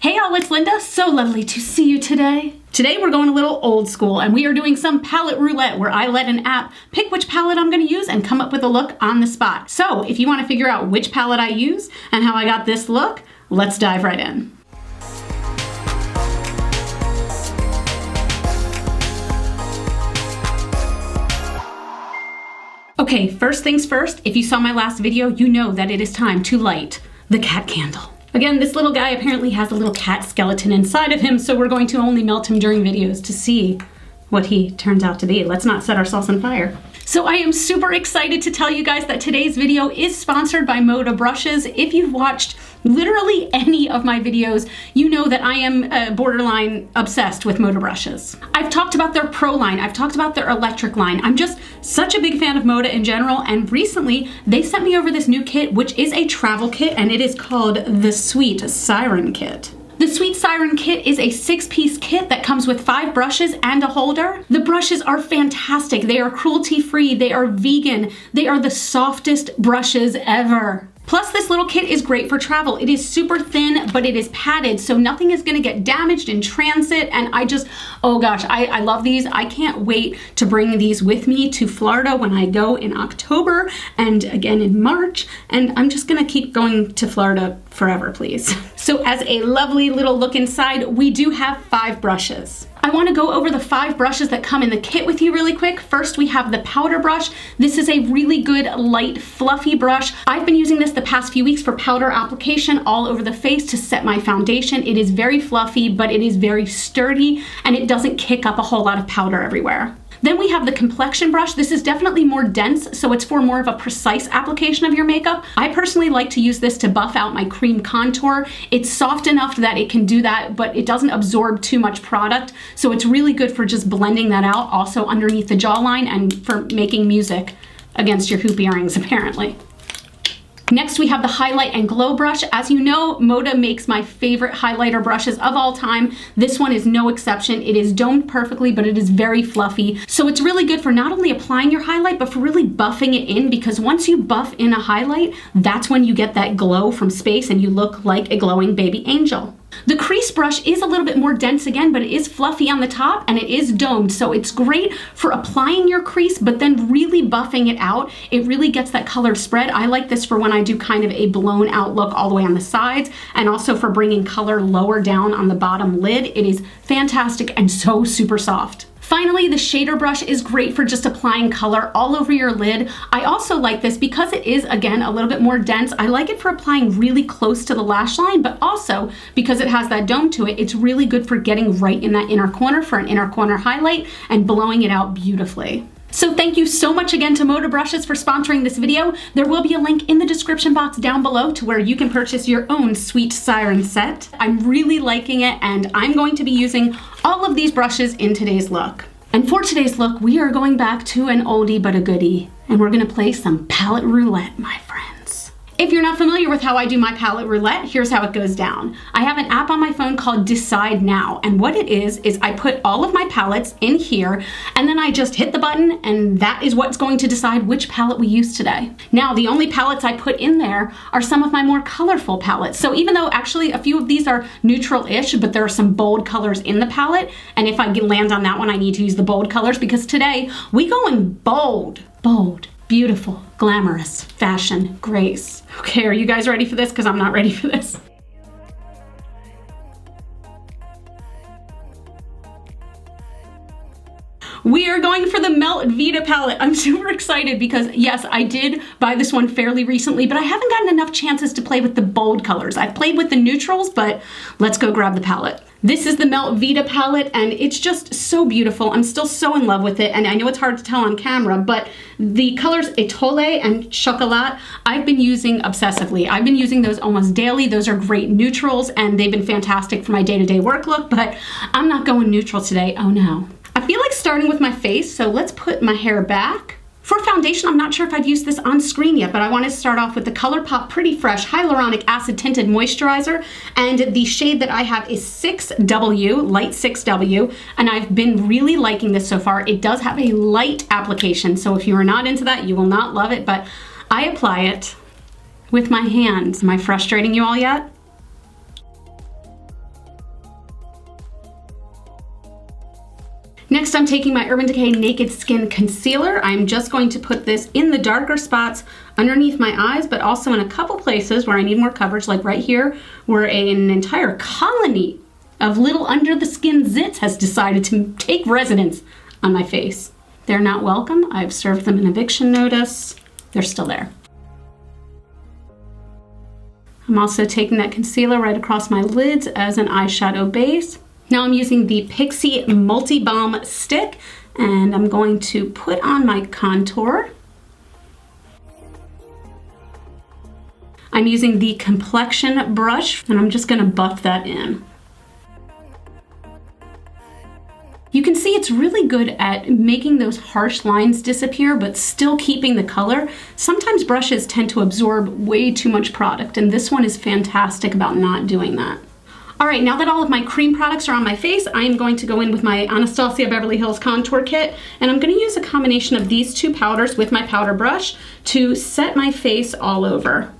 Hey all, it's Linda. So lovely to see you today. Today we're going a little old school and we are doing some palette roulette where I let an app pick which palette I'm going to use and come up with a look on the spot. So if you want to figure out which palette I use and how I got this look, let's dive right in. Okay, first things first, if you saw my last video, you know that it is time to light the cat candle. Again, this little guy apparently has a little cat skeleton inside of him, so we're going to only melt him during videos to see what he turns out to be. Let's not set ourselves on fire. So I am super excited to tell you guys that today's video is sponsored by MODA brushes. If you've watched literally any of my videos, you know that I am borderline obsessed with MODA brushes. I've talked about their Pro line, I've talked about their electric line. I'm just such a big fan of MODA in general, and recently they sent me over this new kit, which is a travel kit, and it is called the Sweet Siren Kit. The Sweet Siren Kit is a 6-piece kit that comes with 5 brushes and a holder. The brushes are fantastic. They are cruelty-free, they are vegan, they are the softest brushes ever. Plus, this little kit is great for travel. It is super thin, but it is padded, so nothing is gonna get damaged in transit, and oh gosh, I love these. I can't wait to bring these with me to Florida when I go in October and again in March, and I'm just gonna keep going to Florida forever, please. So as a lovely little look inside, we do have 5 brushes. I want to go over the 5 brushes that come in the kit with you really quick. First, we have the powder brush. This is a really good, light, fluffy brush. I've been using this the past few weeks for powder application all over the face to set my foundation. It is very fluffy, but it is very sturdy, and it doesn't kick up a whole lot of powder everywhere. Then we have the complexion brush. This is definitely more dense, so it's for more of a precise application of your makeup. I personally like to use this to buff out my cream contour. It's soft enough that it can do that, but it doesn't absorb too much product, so it's really good for just blending that out, also underneath the jawline and for making music against your hoop earrings, apparently. Next, we have the highlight and glow brush. As you know, MODA makes my favorite highlighter brushes of all time. This one is no exception. It is domed perfectly, but it is very fluffy. So it's really good for not only applying your highlight, but for really buffing it in, because once you buff in a highlight, that's when you get that glow from space and you look like a glowing baby angel. The crease brush is a little bit more dense again, but it is fluffy on the top and it is domed, so it's great for applying your crease, but then really buffing it out. It really gets that color spread. I like this for when I do kind of a blown out look all the way on the sides, and also for bringing color lower down on the bottom lid. It is fantastic and so super soft. Finally, the shader brush is great for just applying color all over your lid. I also like this because it is, again, a little bit more dense. I like it for applying really close to the lash line, but also because it has that dome to it, it's really good for getting right in that inner corner for an inner corner highlight and blowing it out beautifully. So thank you so much again to MODA brushes for sponsoring this video. There will be a link in the description box down below to where you can purchase your own Sweet Siren set. I'm really liking it, and I'm going to be using all of these brushes in today's look. And for today's look, we are going back to an oldie but a goodie, and we're gonna play some palette roulette, my friends. If you're not familiar with how I do my palette roulette, here's how it goes down. I have an app on my phone called Decide Now, and what it is I put all of my palettes in here, and then I just hit the button, and that is what's going to decide which palette we use today. Now, the only palettes I put in there are some of my more colorful palettes. So even though actually a few of these are neutral-ish, but there are some bold colors in the palette, and if I land on that one, I need to use the bold colors, because today we going bold, bold. Beautiful, glamorous, fashion, grace. Okay, are you guys ready for this? Because I'm not ready for this. We are going for the Melt Vita palette. I'm super excited because yes, I did buy this one fairly recently, but I haven't gotten enough chances to play with the bold colors. I've played with the neutrals, but let's go grab the palette. This is the Melt Vita palette, and it's just so beautiful. I'm still so in love with it, and I know it's hard to tell on camera, but the colors Étoile and Chocolat, I've been using obsessively. I've been using those almost daily. Those are great neutrals, and they've been fantastic for my day-to-day work look, but I'm not going neutral today, oh no. I feel like starting with my face, so let's put my hair back. For foundation, I'm not sure if I've used this on screen yet, but I wanted to start off with the ColourPop Pretty Fresh Hyaluronic Acid Tinted Moisturizer, and the shade that I have is 6W, light 6W, and I've been really liking this so far. It does have a light application, so if you are not into that, you will not love it, but I apply it with my hands. Am I frustrating you all yet? Next, I'm taking my Urban Decay Naked Skin Concealer. I'm just going to put this in the darker spots underneath my eyes, but also in a couple places where I need more coverage, like right here, where an entire colony of little under the skin zits has decided to take residence on my face. They're not welcome. I've served them an eviction notice. They're still there. I'm also taking that concealer right across my lids as an eyeshadow base. Now I'm using the Pixie Multi Balm Stick, and I'm going to put on my contour. I'm using the complexion brush, and I'm just gonna buff that in. You can see it's really good at making those harsh lines disappear, but still keeping the color. Sometimes brushes tend to absorb way too much product, and this one is fantastic about not doing that. All right, now that all of my cream products are on my face, I am going to go in with my Anastasia Beverly Hills Contour Kit, and I'm gonna use a combination of these two powders with my powder brush to set my face all over.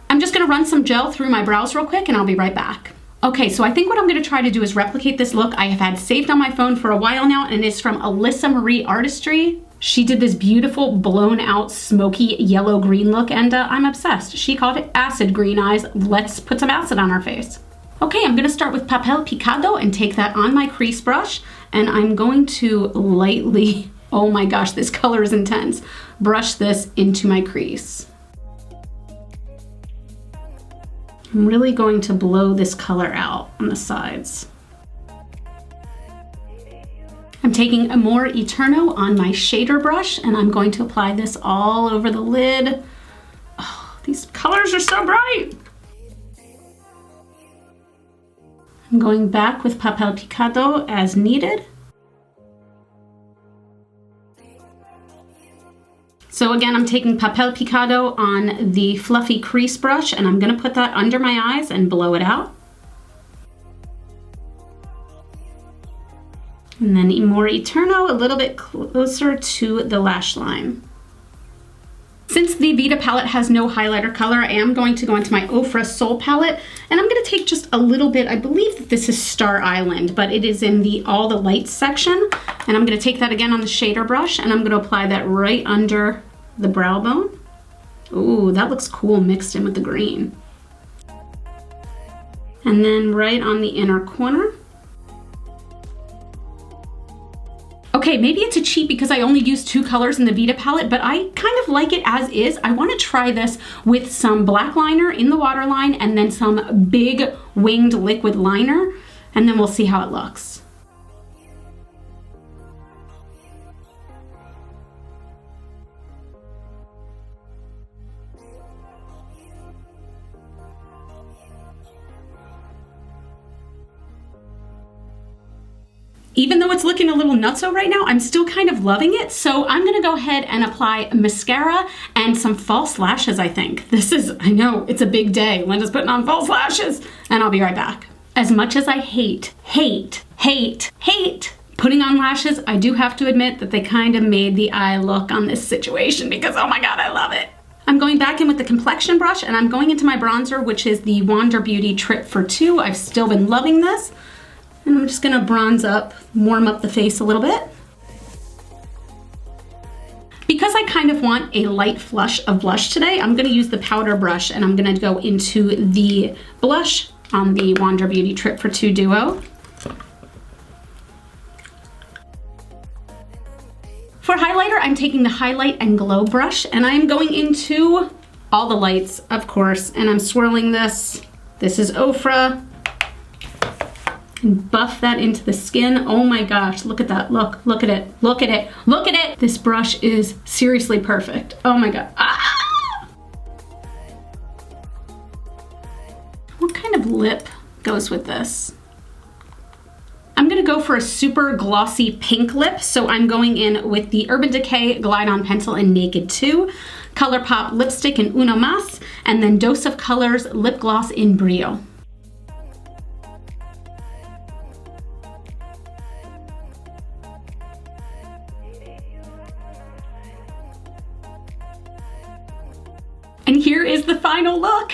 I'm just gonna run some gel through my brows real quick and I'll be right back. Okay, so I think what I'm gonna try to do is replicate this look I have had saved on my phone for a while now, and it's from Alyssa Marie Artistry. She did this beautiful blown out smoky yellow-green look, and I'm obsessed. She called it acid green eyes. Let's put some acid on our face. Okay, I'm gonna start with Papel Picado and take that on my crease brush, and I'm going to lightly, oh my gosh, this color is intense, brush this into my crease. I'm really going to blow this color out on the sides. I'm taking Amore Eterno on my shader brush, and I'm going to apply this all over the lid. Oh, these colors are so bright. I'm going back with Papel Picado as needed. So again, I'm taking Papel Picado on the fluffy crease brush, and I'm gonna put that under my eyes and blow it out. And then Amore Eterno a little bit closer to the lash line. Since the Vita palette has no highlighter color, I am going to go into my Ofra Soul palette, and I'm gonna take just a little bit, I believe that this is Star Island, but it is in the All the Lights section. And I'm gonna take that again on the shader brush, and I'm gonna apply that right under the brow bone. Ooh, that looks cool mixed in with the green. And then right on the inner corner. Okay, maybe it's a cheat because I only used 2 colors in the Vita palette, but I kind of like it as is. I want to try this with some black liner in the waterline and then some big winged liquid liner, and then we'll see how it looks. Even though it's looking a little nutso right now, I'm still kind of loving it. So I'm gonna go ahead and apply mascara and some false lashes, I think. I know, it's a big day. Linda's putting on false lashes, and I'll be right back. As much as I hate putting on lashes, I do have to admit that they kind of made the eye look on this situation because, oh my God, I love it. I'm going back in with the complexion brush, and I'm going into my bronzer, which is the Wander Beauty Trip for Two. I've still been loving this. And I'm just gonna bronze up, warm up the face a little bit. Because I kind of want a light flush of blush today, I'm gonna use the powder brush, and I'm gonna go into the blush on the Wander Beauty Trip for Two Duo. For highlighter, I'm taking the Highlight and Glow brush, and I'm going into All the Lights, of course, and I'm swirling this. This is Ofra. And buff that into the skin. Oh my gosh, look at that. Look at it, look at it, look at it. This brush is seriously perfect. Oh my God. Ah! What kind of lip goes with this? I'm gonna go for a super glossy pink lip, so I'm going in with the Urban Decay Glide On Pencil in Naked 2, ColourPop lipstick in Uno Mas, and then Dose of Colors lip gloss in Brio. And here is the final look.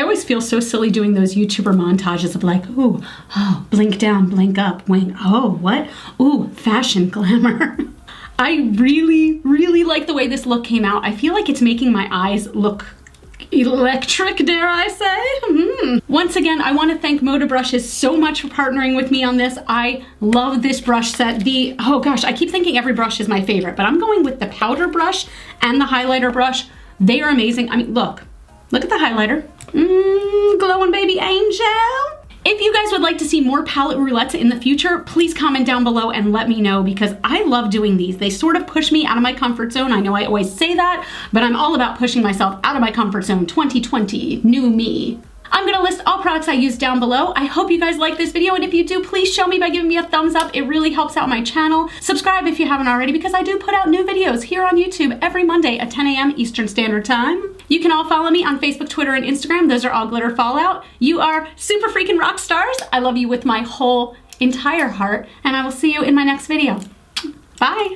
always feel so silly doing those YouTuber montages of like, ooh, oh, blink down, blink up, wink, oh, what? Ooh, fashion glamour. I really, really like the way this look came out. I feel like it's making my eyes look electric, dare I say? Once again, I want to thank MODA brushes so much for partnering with me on this. I love this brush set. Oh gosh, I keep thinking every brush is my favorite, but I'm going with the powder brush and the highlighter brush. They are amazing. I mean, look at the highlighter. Glowing baby angel. If you guys would like to see more palette roulettes in the future, please comment down below and let me know, because I love doing these. They sort of push me out of my comfort zone. I know I always say that, but I'm all about pushing myself out of my comfort zone. 2020, new me. I'm gonna list all products I use down below. I hope you guys like this video, and if you do, please show me by giving me a thumbs up. It really helps out my channel. Subscribe if you haven't already, because I do put out new videos here on YouTube every Monday at 10 a.m. Eastern Standard Time. You can all follow me on Facebook, Twitter, and Instagram. Those are all GlitterFallout. You are super freaking rock stars. I love you with my whole entire heart, and I will see you in my next video. Bye.